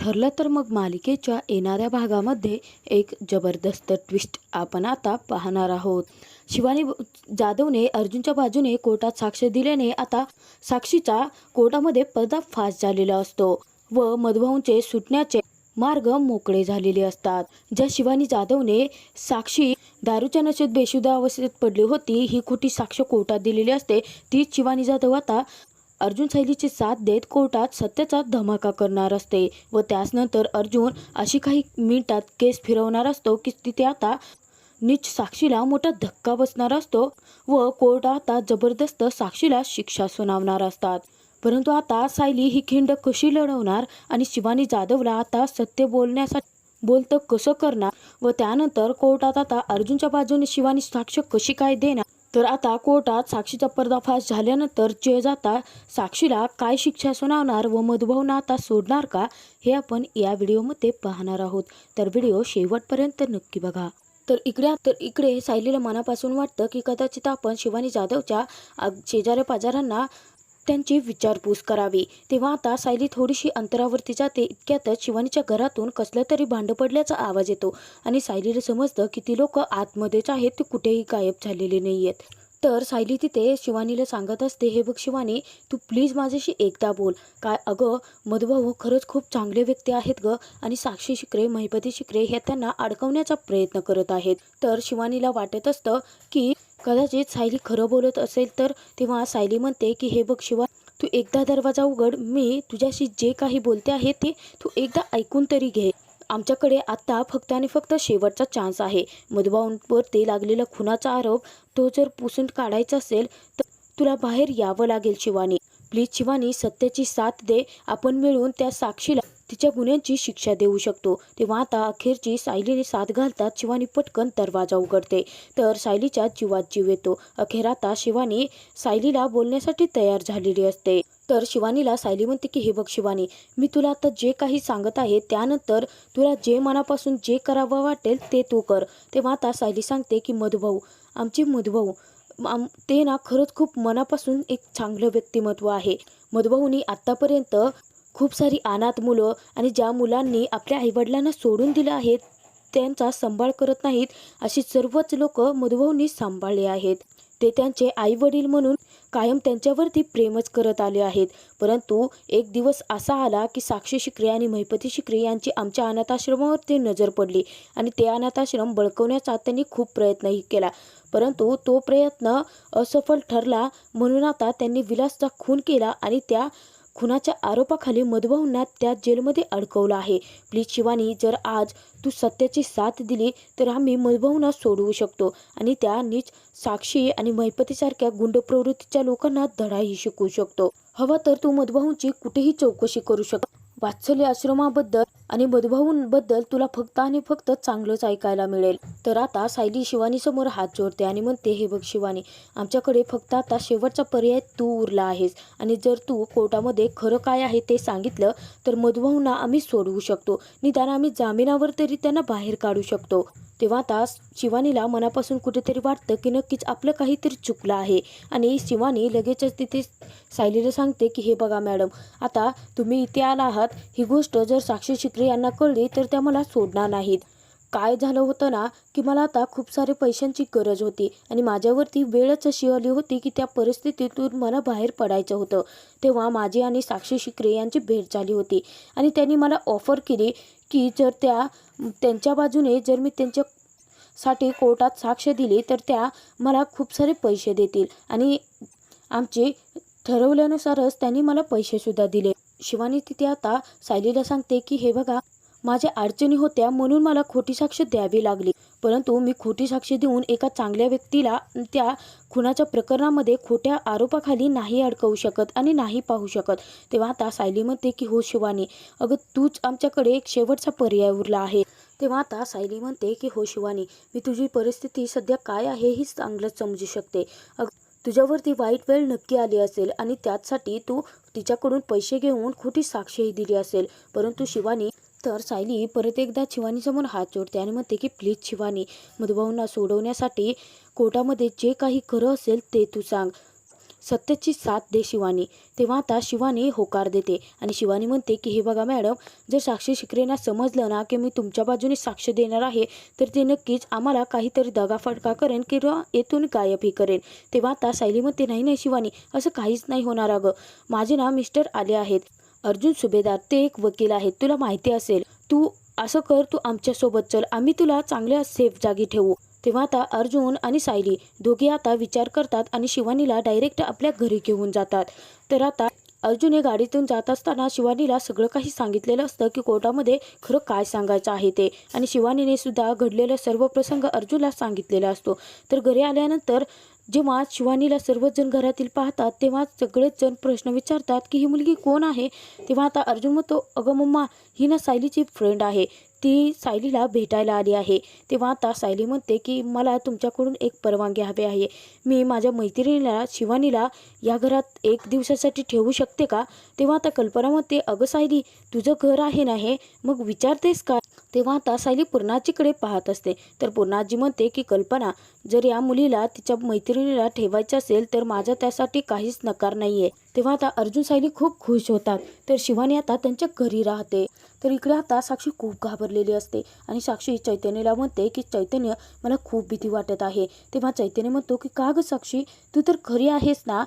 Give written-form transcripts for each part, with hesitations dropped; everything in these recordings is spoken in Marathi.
ठरलं तर मग मालिकेच्या येणाऱ्या भागामध्ये एक जबरदस्त ट्विस्ट आपण आता पाहणार आहोत। शिवानी जाधवने अर्जुनच्या बाजूने कोर्टात साक्ष दिल्याने आता साक्षीचा कोर्टामध्ये पर्दाफाश झालेला असतो व मधुभाऊंचे सुटण्याचे मार्ग मोकळे झालेले असतात। ज्या शिवानी जाधवने साक्षी दारूच्या नशेत बेशुद्ध अवस्थेत पडली होती ही खोटी साक्ष कोर्टात दिलेली असते, तीच शिवानी जाधव आता अर्जुन सायलीची साथ देत कोर्टात सत्याचा धमाका करणार असते व त्यानंतर अर्जुन अशी काही मिनिटात केस फिरवणार असतो की तिथे आता नीच साक्षीला मोठा धक्का बसणार असतो व कोर्ट आता जबरदस्त साक्षीला शिक्षा सुनावणार असतात। परंतु आता सायली ही खिंड कशी लढवणार आणि शिवानी जाधवला आता सत्य बोलतं कसं करणार व त्यानंतर कोर्टात आता अर्जुनच्या बाजूने शिवानी साक्ष कशी काय देणार, तर आता कोर्टात साक्षीचा पर्दाफाश झाल्यानंतर जज आता साक्षीला काय शिक्षा सुनावणार व मधुभाऊंना आता सोडणार का हे आपण या व्हिडिओमध्ये पाहणार आहोत। तर व्हिडिओ शेवटपर्यंत नक्की बघा। तर इकडे सायलीला मनापासून वाटतं की कदाचित आपण शिवानी जाधवच्या शेजाऱ्या पाजाऱ्यांना त्यांची विचारपूस करावी। तेव्हा आता सायली थोडीशी अंतरावरती जाते, इतक्यातच शिवानीच्या घरातून कसलं तरी भांडं पडल्याचा आवाज येतो आणि सायलीला समजतं की ती लोक आतमध्येच आहेत, ते कुठेही गायब झालेले नाही आहेत। तर सायली तिथे शिवानीला सांगत असते, हे बघ शिवानी, तू प्लीज माझ्याशी एकदा बोल। काय अगं मधुभाऊ खरंच खूप चांगले व्यक्ती आहेत ग आणि साक्षी शिकरे महिपती शिकरे हे त्यांना अडकवण्याचा प्रयत्न करत आहेत। तर शिवानीला वाटत असतं की कदाचित सायली खरं बोलत असेल तर तेव्हा सायली म्हणते की हे बघ शिवा, तू एकदा दरवाजा उघड, मी तुझ्याशी जे काही बोलते आहे ते तू एकदा ऐकून तरी घे। आमच्याकडे आत्ता फक्त आणि फक्त शेवटचा चान्स आहे। मधुभाऊंवरती लागलेला खुनाचा आरोप तो जर पुसून काढायचा असेल तर तुला बाहेर यावं लागेल शिवानी। प्लीज शिवानी, सत्याची साथ दे, आपण मिळून त्या साक्षीला तिच्या गुन्ह्यांची शिक्षा देऊ शकतो। तेव्हा आता अखेरची सायलीने साथ घालतात शिवानी पटकन दरवाजा उघडते तर सायलीच्या जीवात जीव येतो। अखेर आता शिवानी सायलीला बोलण्यासाठी तयार झालेली असते। तर शिवानीला सायली म्हणते की हे बघ शिवानी, मी तुला आता जे काही सांगत आहे त्यानंतर तुला जे मनापासून जे करावं वाटेल ते तू कर। तेव्हा आता सायली सांगते की मधुभाऊ, आमचे मधुभाऊ ते ना खरंच खूप मनापासून एक चांगलं व्यक्तिमत्व आहे। मधुभाऊनी आत्तापर्यंत खूप सारी अनाथ मुलं आणि ज्या मुलांनी आपल्या आईवडिलांना सोडून दिलं आहे त्यांचा सांभाळ करत नाहीत अशी सर्वच लोक मधुभाऊंनी सांभाळले आहेत। ते त्यांचे आई वडील म्हणून कायम त्यांच्यावरती प्रेमच करत आले आहेत। परंतु एक दिवस असा आला की साक्षी शिकरे आणि महिपती शिकरे यांची आमच्या अनाथाश्रमावरती नजर पडली आणि ते अनाथाश्रम बळकवण्याचा त्यांनी खूप प्रयत्नही केला, परंतु तो प्रयत्न असफल ठरला। म्हणून आता त्यांनी विलासचा खून केला आणि त्या खुनाच्या आरोपाखाली मधुभाऊंना त्या जेलमध्ये अडकवलं आहे। प्लीज शिवानी, जर आज तू सत्याची साथ दिली तर आम्ही मधुभाऊंना सोडवू शकतो आणि त्या नीच साक्षी आणि महिपतीसारख्या गुंड प्रवृत्तीच्या लोकांना धडाही शिकवू शकतो। हवं तर तू मधुभाऊंची कुठेही चौकशी करू शकतो। वात्सल्य आश्रमाबद्दल आणि मधुभाऊंबद्दल तुला फक्त आणि फक्त चांगलंच ऐकायला मिळेल। तर आता सायली शिवानी समोर हात जोडते आणि म्हणते, हे बघ शिवानी, आमच्याकडे फक्त आता शेवटचा पर्याय तू उरला आहेस आणि जर तू कोर्टामध्ये खरं काय आहे ते सांगितलं तर मधुभाऊंना आम्ही सोडवू शकतो, निदान आम्ही जामिनावर तरी त्यांना बाहेर काढू शकतो। तेव्हा आता शिवानीला मनापासून कुठेतरी वाटतं की नक्कीच आपलं काहीतरी चुकलं आहे आणि शिवानी लगेचच तिथे सायलीला सांगते की हे बघा मॅडम, आता तुम्ही इथे आला आहात, ही गोष्ट जर साक्षी शिकरे यांना कळली तर त्या मला सोडणार नाहीत। काय झालं होतं ना की मला आता खूप सारे पैशांची गरज होती आणि माझ्यावरती वेळच अशी आली होती की त्या परिस्थितीतून मला बाहेर पडायचं होतं। तेव्हा माझी आणि साक्षी शिकरे यांची भेट झाली होती आणि त्यांनी मला ऑफर केली की जर त्यांच्या बाजूने जर मी त्यांच्यासाठी कोर्टात साक्ष दिली तर त्या मला खूप सारे पैसे देतील आणि आमचे ठरवल्यानुसारच त्यांनी मला पैसेसुद्धा दिले। शिवानी तिथे आता सायलीला सांगते की हे बघा, माझ्या अडचणी होत्या म्हणून मला खोटी साक्ष द्यावी लागली, परंतु मी खोटी साक्ष देऊन एका चांगल्या व्यक्तीला त्या खुनाच्या प्रकरणामध्ये खोट्या आरोपाखाली नाही अडकवू शकत आणि नाही पाहू शकत। तेव्हा आता सायली म्हणते की हो शिवानी, अगं तूच आमच्याकडे एक शेवटचा पर्याय उरला आहे। तेव्हा आता सायली म्हणते की हो शिवानी, मी तुझी परिस्थिती सध्या काय आहे ही चांगलंच समजू शकते। तुझ्यावरती वाईट वेळ नक्की आली असेल आणि त्यासाठी तू तिच्याकडून पैसे घेऊन खोटी साक्षीही दिली असेल, परंतु शिवानी, तर सायली परत एकदा शिवानीसमोर हात जोडते आणि म्हणते की प्लीज शिवानी, मधुभाऊंना सोडवण्यासाठी कोर्टामध्ये जे काही खरं असेल ते तू सांग। सत्याची साथ दे शिवानी. तेव्हा आता शिवानी होकार देते आणि शिवानी म्हणते की हे बघा मॅडम, जर साक्षी शिकरेंना समजलं ना की मी तुमच्या बाजूने साक्ष देणार आहे तर ते नक्कीच आम्हाला काहीतरी दगाफटका करेन किंवा येथून गायबही करेन. तेव्हा आता सायली म्हणते नाही नाही शिवानी, असं काहीच नाही होणार. अगं माझे ना मिस्टर आले आहेत, अर्जुन सुभेदार, ते एक वकील आहेत, तुला माहिती असेल. तू असं कर, तू आमच्यासोबत चल, आम्ही तुला चांगल्या सेफ जागी ठेवू. तेव्हा आता अर्जुन आणि सायली दोघे आता विचार करतात आणि शिवानीला डायरेक्ट आपल्या घरी घेऊन जातात. तर आता अर्जुन हे गाडीतून जात असताना शिवानीला सगळं काही सांगितलेलं असतं की कोर्टामध्ये खरं काय सांगायचं आहे ते, आणि शिवानीने सुद्धा घडलेला सर्व प्रसंग अर्जुनला सांगितलेला असतो. तर घरी आल्यानंतर जेव्हा शिवानीला सर्वजण घरातील पाहतात तेव्हा सगळेच जण प्रश्न विचारतात की ही मुलगी कोण आहे. तेव्हा आता अर्जुन म्हणतो अगं मम्मा, ही ना सायलीची फ्रेंड आहे, ती सायलीला भेटायला आली आहे. तेव्हा आता सायली म्हणते की मला तुमच्याकडून एक परवानगी हवी आहे, मी माझ्या मैत्रिणीला शिवानीला या घरात एक दिवसासाठी ठेवू शकते का. तेव्हा आता कल्पना म्हणते अगं सायली, तुझं घर आहे ना हे, मग विचारतेस का. तेव्हा आता सायली पूर्णाजीकडे पाहत असते. तर पूर्णाजी म्हणते की कल्पना, जर या मुलीला तिच्या मैत्रिणीला ठेवायचं असेल तर माझा त्यासाठी काहीच नकार नाही आहे. तेव्हा आता अर्जुन सायली खूप खुश होतात. तर शिवानी आता त्यांच्या घरी राहते. तर इकडे आता साक्षी खूप घाबरलेली असते आणि साक्षी चैतन्यला म्हणते की चैतन्य, मला खूप भीती वाटत आहे. तेव्हा चैतन्य म्हणतो की का गं साक्षी, तू तर खरी आहेस ना.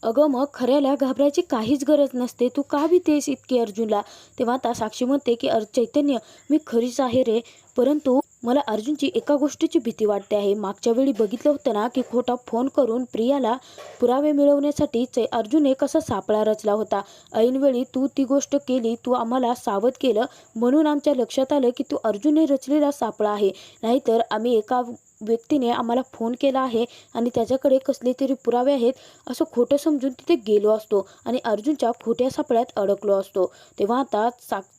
अगं मग खऱ्याला घाबरायची काहीच गरज नसते, तू का भीतेस इतकी अर्जुनला. तेव्हा आता साक्षी म्हणते की चैतन्य, मी खरीच आहे रे, परंतु मला अर्जुनची एका गोष्टीची भीती वाटते आहे. मागच्या वेळी बघितलं होतं ना की खोटा फोन करून प्रियाला पुरावे मिळवण्यासाठी अर्जुनने कसा सापळा रचला होता. ऐनवेळी तू ती गोष्ट केली, तू आम्हाला सावध केलं म्हणून आमच्या लक्षात आलं की तू अर्जुनने रचलेला सापळा आहे. नाहीतर आम्ही एका व्यक्तीने आम्हाला फोन केला आहे आणि त्याच्याकडे कसले तरी पुरावे आहेत असं खोटं समजून तिथे गेलो असतो आणि अर्जुनच्या खोट्या सापळ्यात अडकलो असतो. तेव्हा आता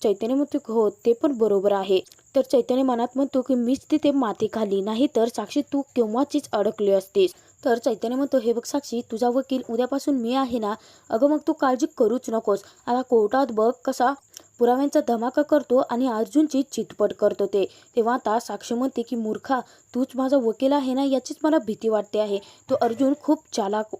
चैतन्य म्हणतो हो ते पण बरोबर आहे. तर चैतन्य मनात म्हणतो की मीच तिथे माती खाल्ली, नाही तर साक्षी तू केव्हाचीच अडकली असतीस. तर चैतन्य म्हणतो हे बघ साक्षी, तुझा वकील उद्यापासून मी आहे ना. अगं मग तू काळजी करूच नकोस. आता कोर्टात बघ कसा पुराव्यांचा धमाका करतो आणि अर्जुनची चितपट करतो ते. तेव्हा आता साक्षी म्हणते की मूर्खा, तूच माझा वकील आहे ना, याचीच मला भीती वाटते आहे. तो अर्जुन खूप चालाक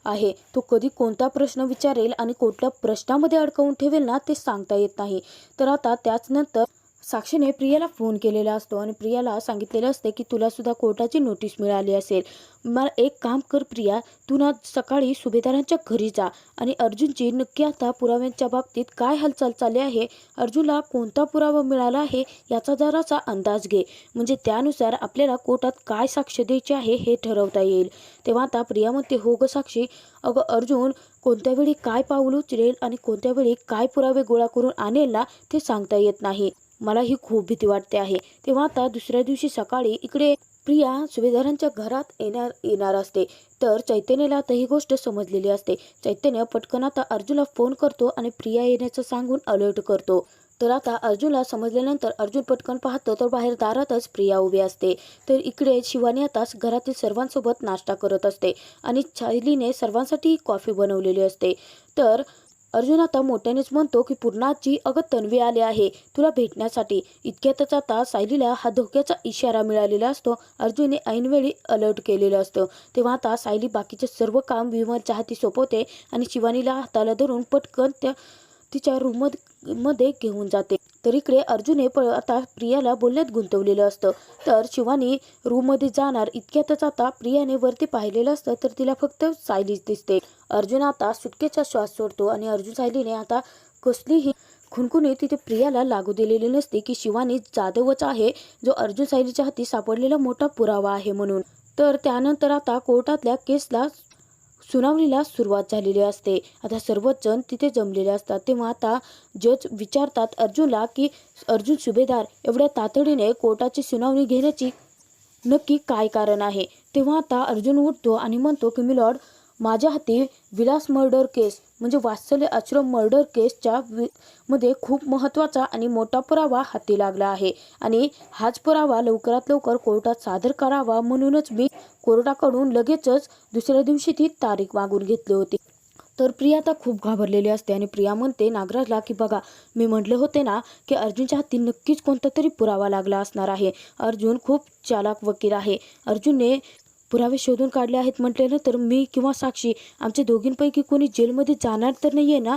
आहे, तो कधी कोणता प्रश्न विचारेल आणि कुठल्या प्रश्नामध्ये अडकवून ठेवेल ना ते सांगता येत नाही. तर आता त्याचनंतर साक्षीने प्रियाला फोन केलेला असतो आणि प्रियाला सांगितलेलं असते की तुला सुद्धा कोर्टाची नोटीस मिळाली असेल. मला एक काम कर प्रिया, तू ना सकाळी सुभेदारांच्या घरी जा आणि अर्जुनची नक्की आता पुराव्यांच्या बाबतीत काय हालचाल चालली आहे, अर्जुनला कोणता पुरावा मिळाला आहे याचा जरासा अंदाज घे, म्हणजे त्यानुसार आपल्याला कोर्टात काय साक्ष द्यायची आहे हे ठरवता येईल. तेव्हा आता प्रिया म्हणते हो ग साक्षी, अगं अर्जुन कोणत्या वेळी काय पाऊल उचलेल आणि कोणत्या वेळी काय पुरावे गोळा करून आणेल ना ते सांगता येत नाही, मला ही खूप भीती वाटते आहे. तेव्हा आता दुसऱ्या दिवशी सकाळी इकडे प्रिया सुभेदारांच्या घरात येणार असते. तर चैतन्यला आता ही गोष्ट समजलेली असते. चैतन्य पटकन आता अर्जुनला फोन करतो आणि प्रिया येण्याचं सांगून अलर्ट करतो. तर आता अर्जुनला समजल्यानंतर अर्जुन पटकन पाहतो तर बाहेर दारातच प्रिया उभी असते. तर इकडे शिवानी आता घरातील सर्वांसोबत नाश्ता करत असते आणि सायलीने सर्वांसाठी कॉफी बनवलेली असते. तर अर्जुन आता मोठ्यानेच म्हणतो की पूर्णाजी, अगं तन्वी आले आहे तुला भेटण्यासाठी. इतक्यातच आता सायलीला हा धोक्याचा इशारा मिळालेला असतो. अर्जुनने ऐनवेळी अलर्ट केलेलं असतं. तेव्हा आता सायली बाकीचे सर्व काम विमलच्या हाती सोपवते आणि शिवानीला हाताला धरून पटकन तिच्या रूममध्ये घेऊन जाते. तर इकडे अर्जुनने आता प्रियाला बोलण्यात गुंतवलेलं असतं. तर शिवानी रूममध्ये जाणार इतक्यातच आता प्रियाने वरती पाहिलेलं असतं तर तिला फक्त सायलीच दिसते. अर्जुन आता सुटकेचा श्वास सोडतो आणि अर्जुन सायलीने आता कसलीही खुणखुणी तिथे प्रियाला लागू दिलेली नसते की शिवानी जाधवच आहे जो अर्जुन सायलीच्या हाती सापडलेला मोठा पुरावा आहे म्हणून. तर त्यानंतर आता कोर्टातल्या केसला सुनावणीला सुरुवात झालेली असते. आता सर्वच जण तिथे जमलेले असतात. तेव्हा आता जज विचारतात अर्जुनला की अर्जुन सुभेदार, एवढ्या तातडीने कोर्टाची सुनावणी घेण्याची नक्की काय कारण आहे. तेव्हा आता अर्जुन उठतो आणि म्हणतो की मिलॉर्ड, माझ्या हाती विलास मर्डर केस म्हणजे वात्सल्य आश्रम मर्डर केसच्या मध्ये खूप महत्त्वाचा आणि मोठा पुरावा हाती लागला आहे आणि हाच पुरावा लवकरात लवकर कोर्टात सादर करावा म्हणूनच मी कोर्टाकडून लगेचच दुसऱ्या दिवशी ती तारीख मागून घेतली होती. तर प्रिया आता खूप घाबरलेली असते आणि प्रिया म्हणते नागराजला की बघा, मी म्हटले होते ना की अर्जुनच्या हाती नक्कीच कोणता तरी पुरावा लागला असणार आहे. अर्जुन खूप चालाक वकील आहे. अर्जुनने पुरावे शोधून काढले आहेत म्हटल्यानंतर मी किंवा साक्षी आमच्या दोघींपैकी कोणी जेलमध्ये जाणार तर नाही आहे ना?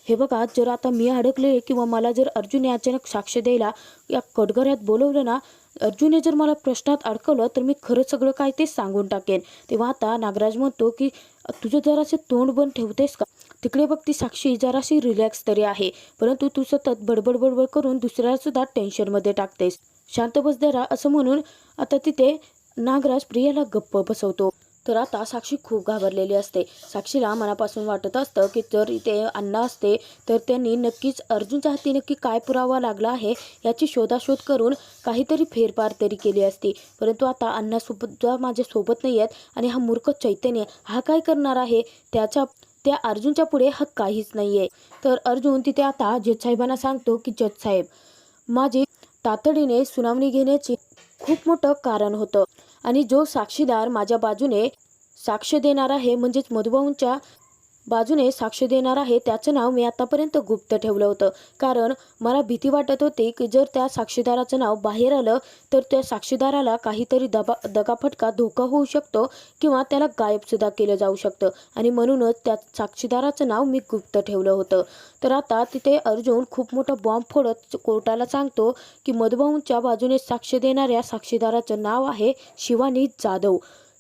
हे बघा, जर आता मी अडकले किंवा मला जर अर्जुनने अचानक साक्ष द्यायला या कटघऱ्यात बोलवलं ना, अर्जुनने जर मला प्रश्नात अडकवलं तर मी खरं सगळं काय ते सांगून टाकेन. तेव्हा आता नागराज म्हणतो की तुझं जरासे तोंड बंद ठेवतेस का? तिकडे बघ ती साक्षी जराशी रिलॅक्स तरी आहे, परंतु तू सतत बडबड बडबड करून दुसऱ्याला सुद्धा टेन्शनमध्ये टाकतेस. शांत बस जरा असं म्हणून आता तिथे नागराज प्रियाला गप्प बसवतो. तर आता साक्षी खूप घाबरलेली असते. साक्षीला मनापासून वाटत असतं की जर इथे अण्णा असते तर त्यांनी नक्कीच अर्जुनच्या हाती नक्की काय पुरावा लागला आहे याची शोधाशोध करून काहीतरी फेरफार तरी केली असती. परंतु आता अण्णा सुद्धा माझ्यासोबत नाही आहेत आणि हा मूर्ख चैतन्य हा काय करणार आहे? त्या अर्जुनच्या पुढे हा काहीच नाही आहे. तर अर्जुन तिथे आता जजसाहेबांना सांगतो की जजसाहेब, माझी तातडीने सुनावणी घेण्याची खूप मोठं कारण होतं आणि जो साक्षीदार माझ्या बाजूने साक्ष देणार आहे म्हणजेच मधुभाऊंच्या बाजूने साक्ष देणार आहे त्याचं नाव मी आतापर्यंत गुप्त ठेवलं होतं. कारण मला भीती वाटत होती की जर त्या साक्षीदाराचं नाव बाहेर आलं तर त्या साक्षीदाराला काहीतरी दगाफटका धोका होऊ शकतो किंवा त्याला गायबसुद्धा केलं जाऊ शकतं आणि म्हणूनच त्या साक्षीदाराचं नाव मी गुप्त ठेवलं होतं. तर आता तिथे अर्जुन खूप मोठा बॉम्ब फोडत कोर्टाला सांगतो की मधुभाऊंच्या बाजूने साक्ष देणाऱ्या साक्षीदाराचं नाव आहे शिवानी जाधव.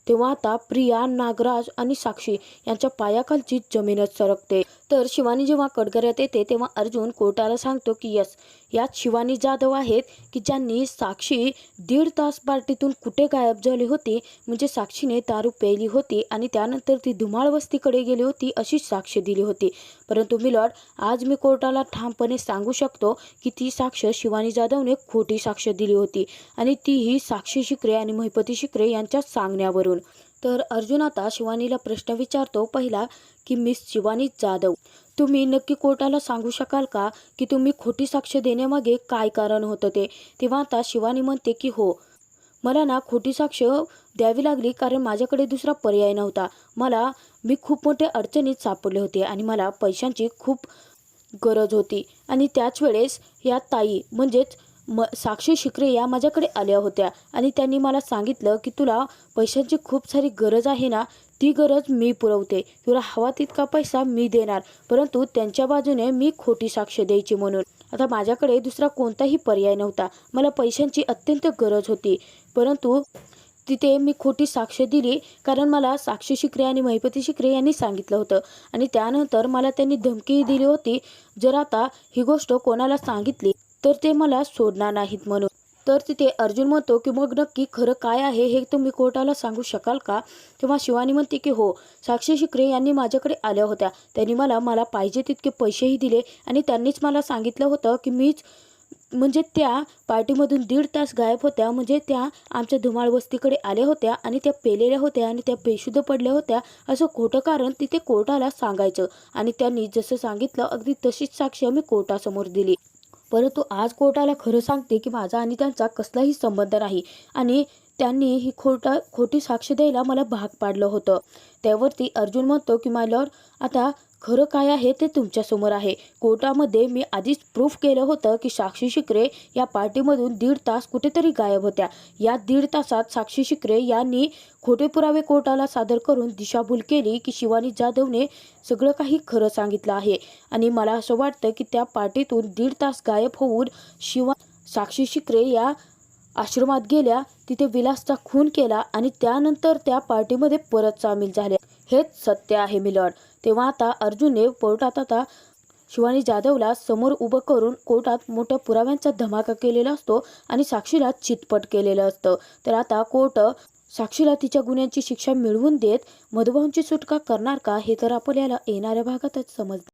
तेव्हा आता प्रिया, नागराज आणि साक्षी यांच्या पायाखालची जमीनच सरकते. तर शिवानी जेव्हा कटघऱ्यात येते तेव्हा अर्जुन कोर्टाला सांगतो की यस, यात शिवानी जाधव आहेत की ज्यांनी साक्षी 1.5 तास पार्टीतून कुठे गायब झाली होती, म्हणजे साक्षीने दारू प्यायली होती आणि त्यानंतर ती धुमाळ वस्तीकडे गेली होती अशी साक्ष दिली होती. परंतु मिलॉर्ड, आज मी कोर्टाला ठामपणे सांगू शकतो की ती साक्ष शिवानी जाधवने खोटी साक्ष दिली होती आणि तीही साक्षी शिकरे आणि महिपती शिकरे यांच्या सांगण्यावरून. तर अर्जुन आता शिवानीला प्रश्न विचारतो पहिला की मिस शिवानी जाधव, तुम्ही नक्की कोर्टाला सांगू शकाल का की तुम्ही खोटी साक्ष देण्यामागे काय कारण होतं ते? तेव्हा आता शिवानी म्हणते की हो, मला ना खोटी साक्ष द्यावी लागली कारण माझ्याकडे दुसरा पर्याय नव्हता. मी खूप मोठ्या अडचणीत सापडले होते आणि मला पैशांची खूप गरज होती आणि त्याच वेळेस या ताई म्हणजेच साक्षी शिकरे या माझ्याकडे आल्या होत्या आणि त्यांनी मला सांगितलं की तुला पैशांची खूप सारी गरज आहे ना, ती गरज मी पुरवते, तुला हवा तितका पैसा मी देणार, परंतु त्यांच्या बाजूने मी खोटी साक्ष द्यायची म्हणून. आता माझ्याकडे दुसरा कोणताही पर्याय नव्हता, मला पैशांची अत्यंत गरज होती, परंतु तिथे मी खोटी साक्ष दिली कारण मला साक्षी शिकरे आणि महिपती शिकरे यांनी सांगितलं होतं आणि त्यानंतर मला त्यांनी धमकीही दिली होती जर आता ही गोष्ट कोणाला सांगितली तर ते मला सोडणार नाहीत म्हणून. तर तिथे अर्जुन म्हणतो की मग नक्की खरं काय आहे हे तुम्ही कोर्टाला सांगू शकाल का? तेव्हा शिवानी म्हणते की हो, साक्षी शिकरे यांनी माझ्याकडे आल्या होत्या, त्यांनी मला पाहिजे तितके पैसेही दिले आणि त्यांनीच मला सांगितलं होतं की म्हणजे त्या पार्टीमधून 1.5 तास गायब होत्या, म्हणजे त्या आमच्या धुमाळ वस्तीकडे आल्या होत्या आणि त्या पेलेल्या होत्या आणि त्या बेशुद्ध पडल्या होत्या असं खोटं कारण तिथे कोर्टाला सांगायचं आणि त्यांनी जसं सांगितलं अगदी तशीच साक्ष मी कोर्टासमोर दिली. परंतु आज कोर्टाला खरं सांगते की माझा आणि त्यांचा कसलाही संबंध नाही आणि त्यांनी ही खोटी साक्ष द्यायला मला भाग पाडलं होतं. त्यावरती अर्जुन म्हणतो की माय लॉर्ड, आता खरं काय आहे ते तुमच्यासमोर आहे. कोर्टामध्ये मी आधीच प्रूफ केलं होतं की साक्षी शिकरे या पार्टीमधून 1.5 तास कुठेतरी गायब होत्या. या 1.5 तासात साक्षी शिकरे यांनी खोटे पुरावे कोर्टाला सादर करून दिशाभूल केली की शिवानी जाधवने सगळं काही खरं सांगितलं आहे आणि मला असं वाटतं की त्या पार्टीतून 1.5 तास गायब होऊन साक्षी शिकरे या आश्रमात गेल्या, तिथे विलासचा खून केला आणि त्यानंतर त्या पार्टीमध्ये परत सामील झाल्या. हेच सत्य आहे मिलॉर्ड. तेव्हा आता अर्जुनने कोर्टात आता शिवानी जाधवला समोर उभं करून कोर्टात मोठ्या पुराव्यांचा धमाका केलेला असतो आणि साक्षीला चितपट केलेलं असतं. तर आता कोर्ट साक्षीला तिच्या गुन्ह्यांची शिक्षा मिळवून देत मधुभाऊंची सुटका करणार का हे तर आपल्याला येणाऱ्या भागातच समजतं.